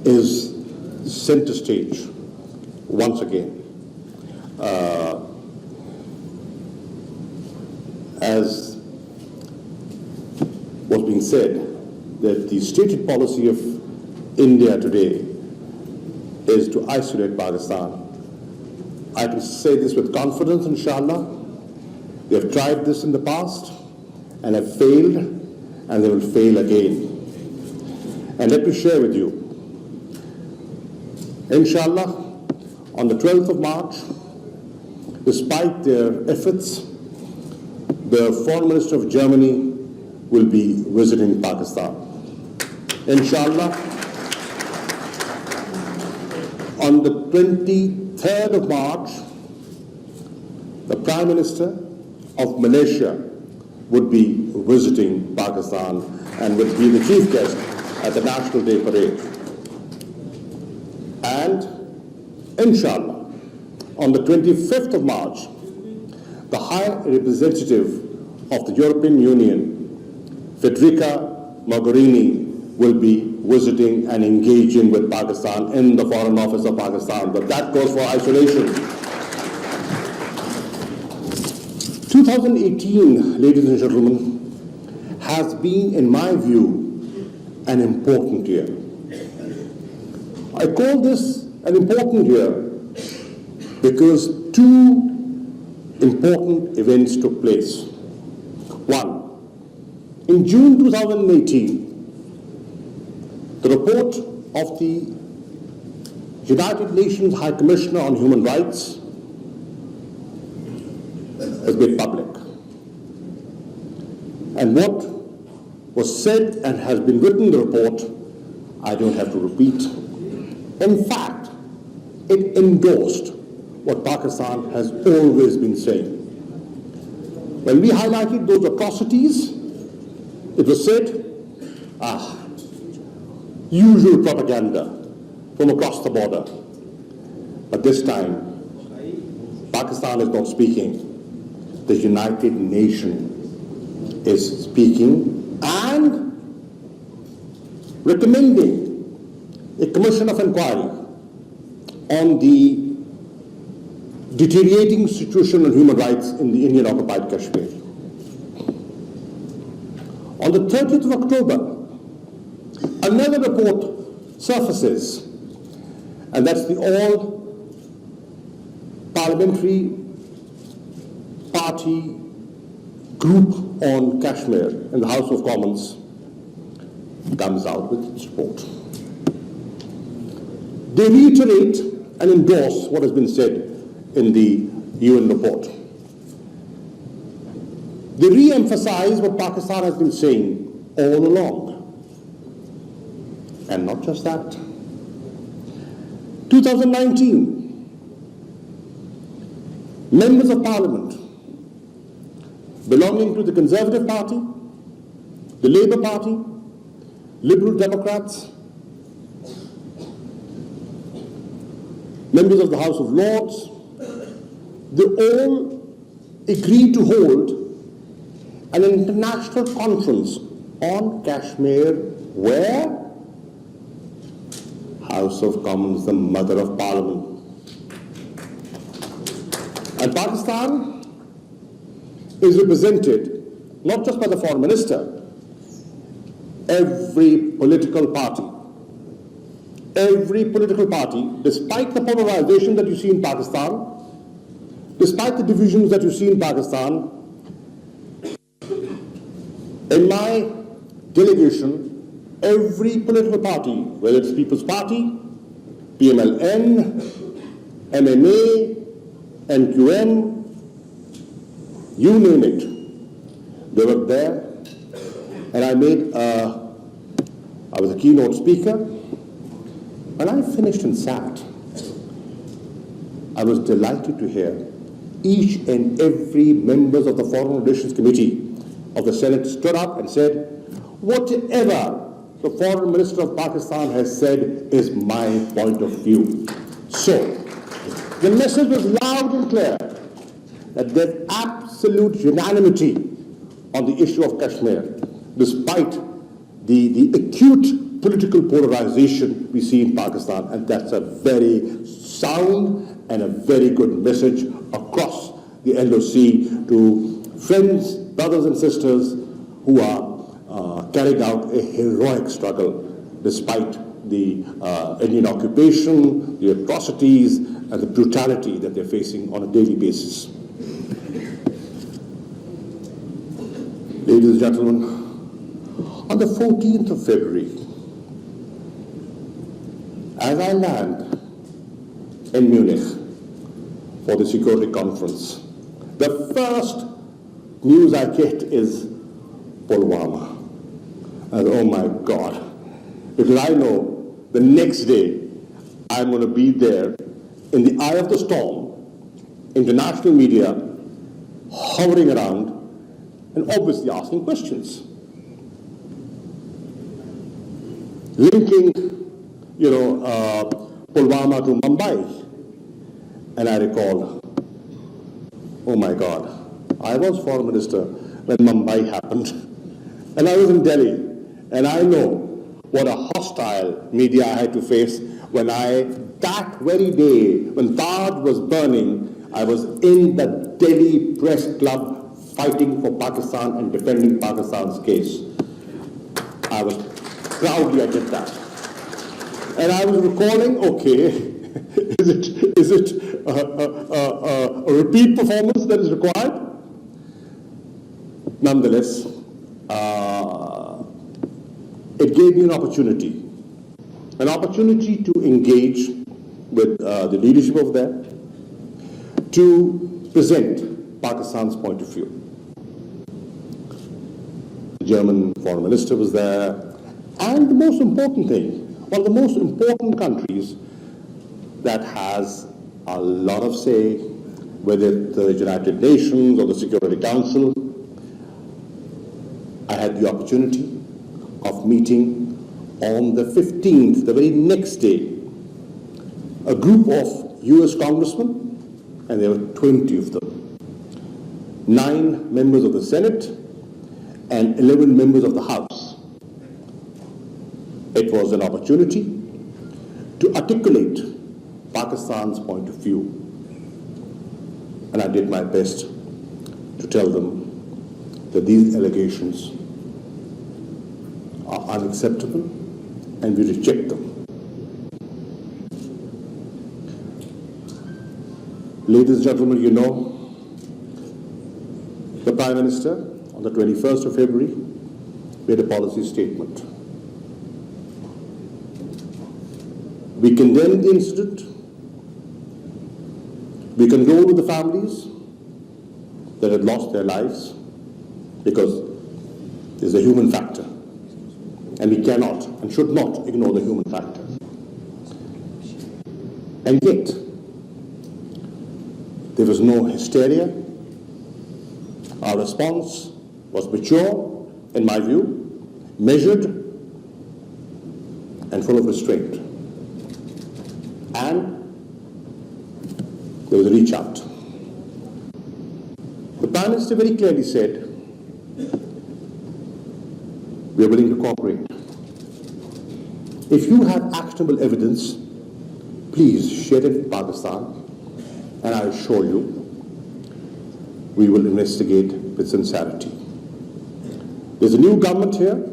is center stage once again. As was being said, that the stated policy of India today is to isolate Pakistan. I can say this with confidence, inshallah. They have tried this in the past and have failed, and they will fail again. And let me share with you, inshallah, on the 12th of March, despite their efforts, the Foreign Minister of Germany will be visiting Pakistan. Inshallah, on the 23rd of March, the Prime Minister of Malaysia would be visiting Pakistan and would be the chief guest at the National Day Parade. And inshallah, on the 25th of March, the High Representative of the European Union, Federica Mogherini, will be visiting and engaging with Pakistan in the Foreign Office of Pakistan. But that goes for isolation. 2018, ladies and gentlemen, has been, in my view, an important year. I call this an important year because two important events took place. One, in June 2018, the report of the United Nations High Commissioner on Human Rights has been public. And what was said and has been written in the report, I don't have to repeat. In fact, it endorsed what Pakistan has always been saying. When we highlighted those atrocities, it was said, usual propaganda from across the border. But this time, Pakistan is not speaking. The United Nations is speaking and recommending a commission of inquiry on the deteriorating situation on human rights in the Indian occupied Kashmir. On the 30th of October, another report surfaces, and that's the all-parliamentary party group on Kashmir in the House of Commons comes out with its report. They reiterate and endorse what has been said in the UN report. They re-emphasize what Pakistan has been saying all along. And not just that. 2019, members of Parliament belonging to the Conservative Party, the Labour Party, Liberal Democrats, members of the House of Lords, they all agreed to hold an international conference on Kashmir where House of Commons, the mother of Parliament. And Pakistan is represented not just by the Foreign Minister, every political party, despite the polarization that you see in Pakistan, despite the divisions that you see in Pakistan, in my delegation, every political party, whether it's People's Party, PMLN, MMA, NQM, you name it, they were there. And I was a keynote speaker. When I finished and sat, I was delighted to hear each and every members of the Foreign Relations Committee of the Senate stood up and said, whatever the Foreign Minister of Pakistan has said is my point of view. So, the message was loud and clear that there's absolute unanimity on the issue of Kashmir, despite the acute political polarization we see in Pakistan, and that's a very sound and a very good message across the LOC to friends, brothers and sisters who are carrying out a heroic struggle despite the Indian occupation, the atrocities and the brutality that they're facing on a daily basis. Ladies and gentlemen, on the 14th of February, as I land in Munich for the security conference, the first news I get is Pulwama. And oh my God, because I know the next day I'm going to be there in the eye of the storm, international media hovering around and obviously asking questions. Linking, Pulwama to Mumbai. And I recall, oh my God, I was foreign minister when Mumbai happened. And I was in Delhi. And I know what a hostile media I had to face when that very day, when Taj was burning, I was in the Delhi Press Club fighting for Pakistan and defending Pakistan's case. I was proudly I did that. And I was recalling, okay, is it a repeat performance that is required? Nonetheless, it gave me an opportunity to engage with the leadership of there, to present Pakistan's point of view. The German foreign minister was there, and the most important thing, one of the most important countries that has a lot of say, whether it's the United Nations or the Security Council. I had the opportunity of meeting on the 15th, the very next day, a group of US congressmen, and there were 20 of them, 9 members of the Senate and 11 members of the House. It was an opportunity to articulate Pakistan's point of view, and I did my best to tell them that these allegations are unacceptable and we reject them. Ladies and gentlemen, you know, the Prime Minister on the 21st of February made a policy statement. We condemn the incident. We condole with the families that had lost their lives, because there's a human factor, and we cannot and should not ignore the human factor. And yet, there was no hysteria. Our response was mature, in my view, measured, and full of restraint. And there was a reach out. The Prime Minister very clearly said, we are willing to cooperate. If you have actionable evidence, please share it with Pakistan, and I assure you, we will investigate with sincerity. There's a new government here,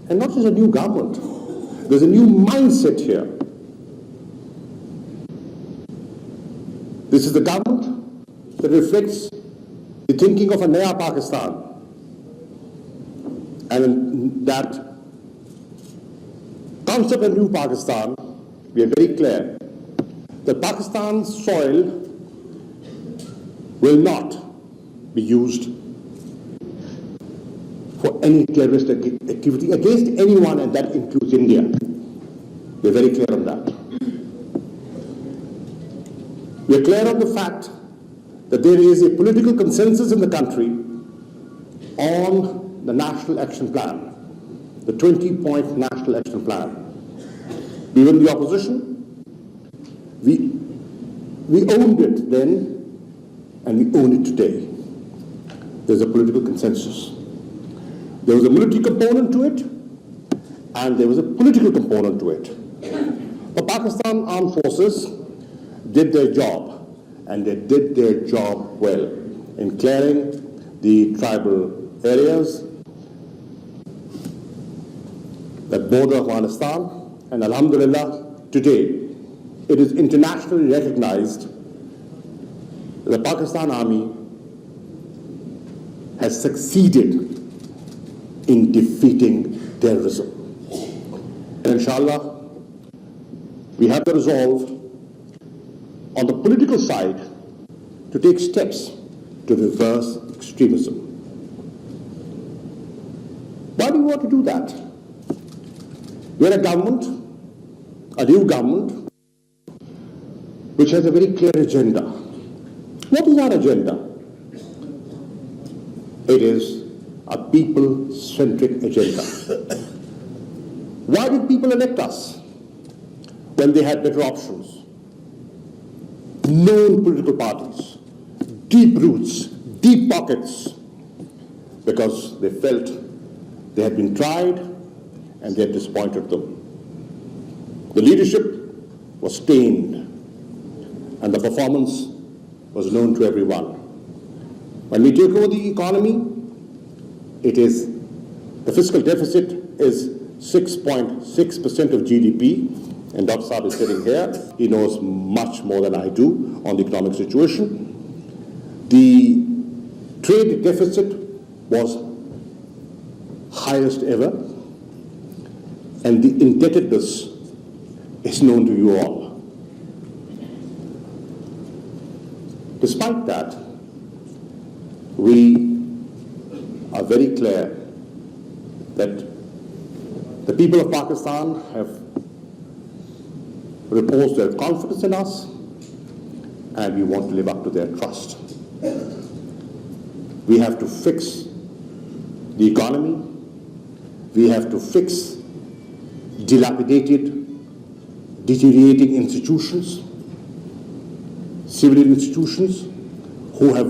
and not just a new government, there's a new mindset here. This is the government that reflects the thinking of a Naya Pakistan. And in that concept of new Pakistan, we are very clear that Pakistan's soil will not be used for any terrorist activity against anyone, and that includes India. We are very clear on that. We are clear on the fact that there is a political consensus in the country on the National Action Plan, the 20-point National Action Plan. We were in the opposition. We owned it then, and we own it today. There's a political consensus. There was a military component to it, and there was a political component to it. The Pakistan Armed Forces did their job, and they did their job well in clearing the tribal areas that border Afghanistan, and alhamdulillah, today it is internationally recognized that the Pakistan Army has succeeded in defeating terrorism. And inshallah, we have the resolve on the political side to take steps to reverse extremism. Why do we want to do that? We're a government, a new government, which has a very clear agenda. What is our agenda? It is a people-centric agenda. Why did people elect us when they had better options? Known political parties, deep roots, deep pockets, because they felt they had been tried and they had disappointed them. The leadership was stained and the performance was known to everyone. When we take over the economy, the fiscal deficit is 6.6% of GDP, and Dr. Saab is sitting here. He knows much more than I do on the economic situation. The trade deficit was highest ever, and the indebtedness is known to you all. Despite that, we are very clear that the people of Pakistan have reposed their confidence in us, and we want to live up to their trust. We have to fix the economy. We have to fix dilapidated, deteriorating institutions, civilian institutions, who have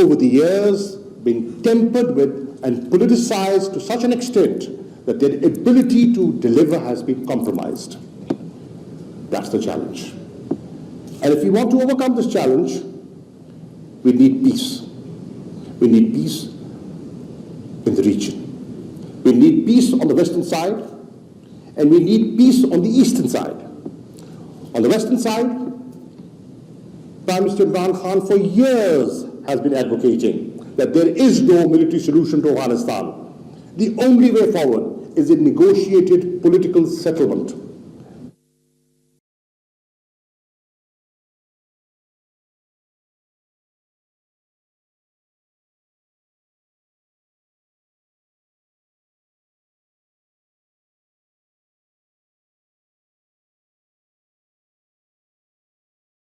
over the years been tempered with and politicized to such an extent that their ability to deliver has been compromised. That's the challenge. And if we want to overcome this challenge, we need peace. We need peace in the region. We need peace on the western side, and we need peace on the eastern side. On the western side, Prime Minister Imran Khan for years has been advocating that there is no military solution to Afghanistan. The only way forward is a negotiated political settlement.